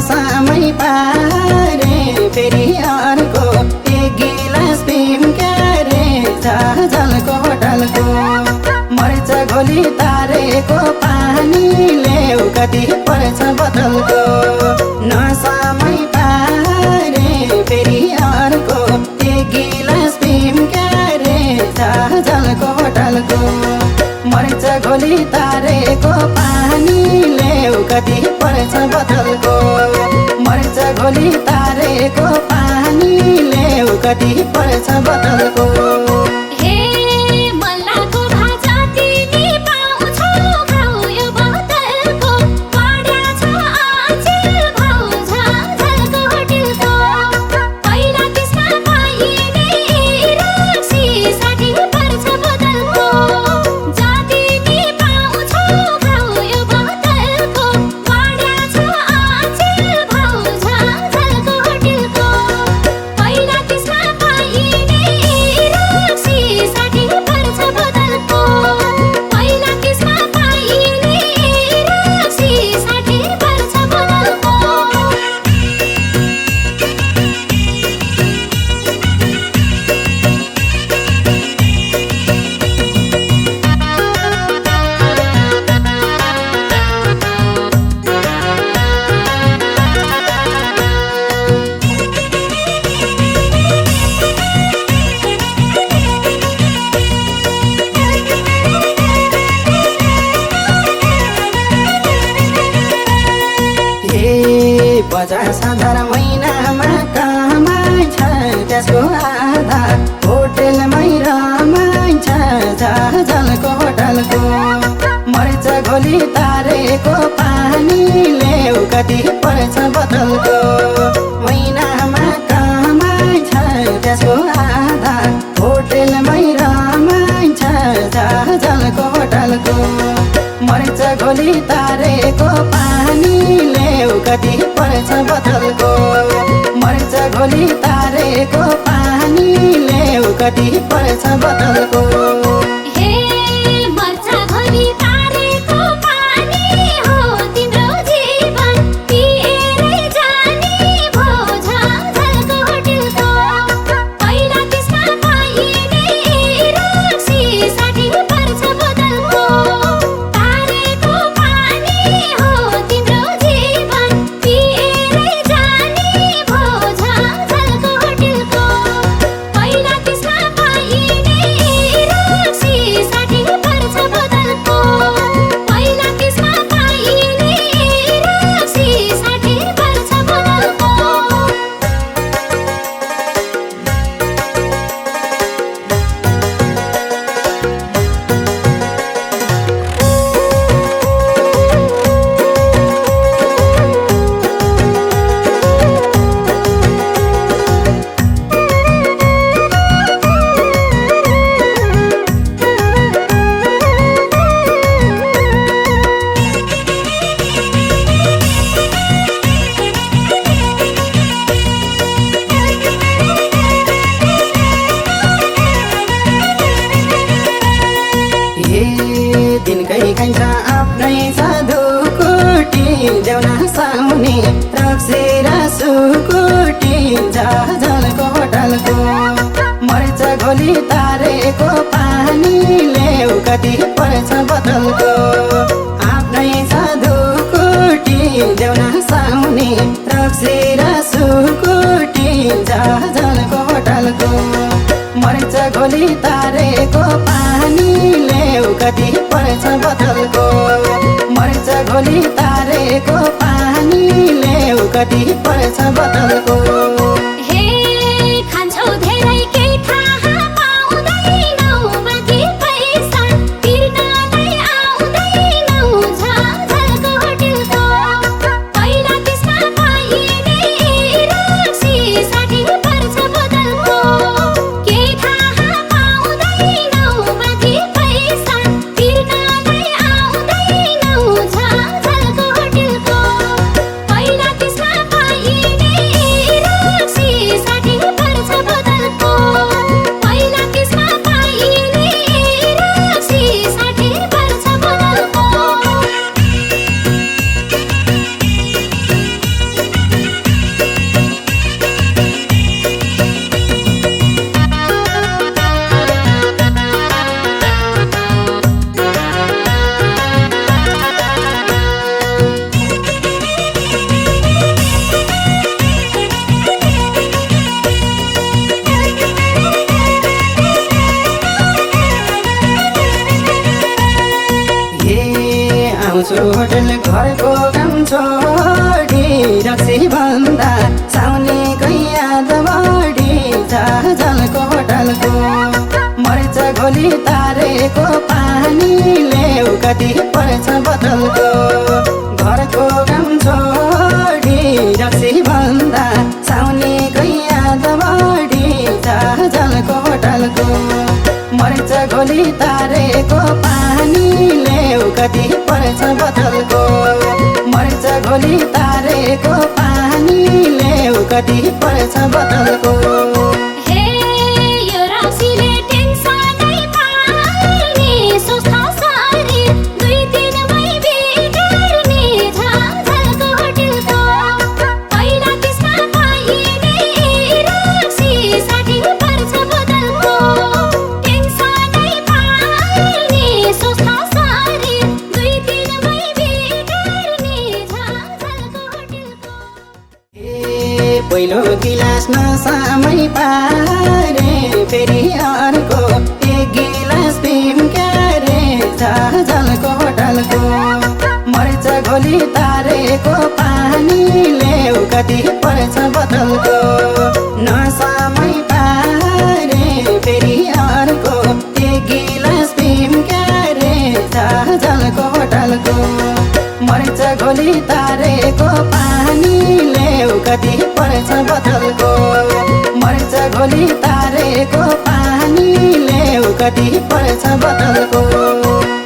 नसामै पारे फेरि अर्को एक गिलास पिम क्यारे झाझलको होटलको मर्च घोली तारेको पानीले कति पर्छ बोतलको नसामै पारे फेरि अर्को एक गिलास पिम क्यारे झाझलको होटलको मर्च घोली तारेको पानीले कति पर्छ बोतलको मर्च घोली तारेको पानीले कति पर्छ बोतलको पचास हजार महिनामा कमाइन्छ त्यसको आधा होटेलमै रमाइन्छ झाझलको होटलको मर्च घोली तारेको पानीले कति पर्छ बोतलको महिनामा कमाइन्छ त्यसको आधा होटेलमै रमाइन्छ झाझलको होटलको मर्च घोली तारेको पानीले कति पर्छ बोतलको मर्च घोली तारेको पानीले कति पर्छ बोतलको दिनकै खान्छ आफ्नै साधु कोटी देउना साउने रक्सी र सुकुटी झाझलको होटलको मर्च घोली तारेको पानीले कति पर्छ बोतलको आफ्नै साधु कोटी देउना साउने रक्सी र सुकुटी झाझलको होटलको मर्च घोली तारेको पानीले कति पर्छ बोतलको मर्च घोली तारेको पानीले कति पर्छ बोतलको जान्छु होटल घरको काम छोडी रक्सी भन्दा साउने याद बढी जलको होटलको मर्छ घोली तारेको पानीले कति पर्छ बोतलको घरको काम छोडी रक्सी भन्दा साउने याद बढी जलको होटलको मर्छ घोली तारेको पानीले कति पर्छ बोतलको मर्छ घोली तारेको पानीले कति पर्छ बोतलको पहिलो गिलास नसामै पारे फेरि अर्को एक गिलास पिम क्यारे जलको होटलको मर्छ घोली तारेको पानीले कति पर्छ बोतलको नसामै पारे फेरि अर्को एक गिलास पिम क्यारे जलको होटलको मर्छ घोली तारेको पानीले कति पर्छ बोतलको मर्छ घोली तारेको पानीले कति पर्छ बोतलको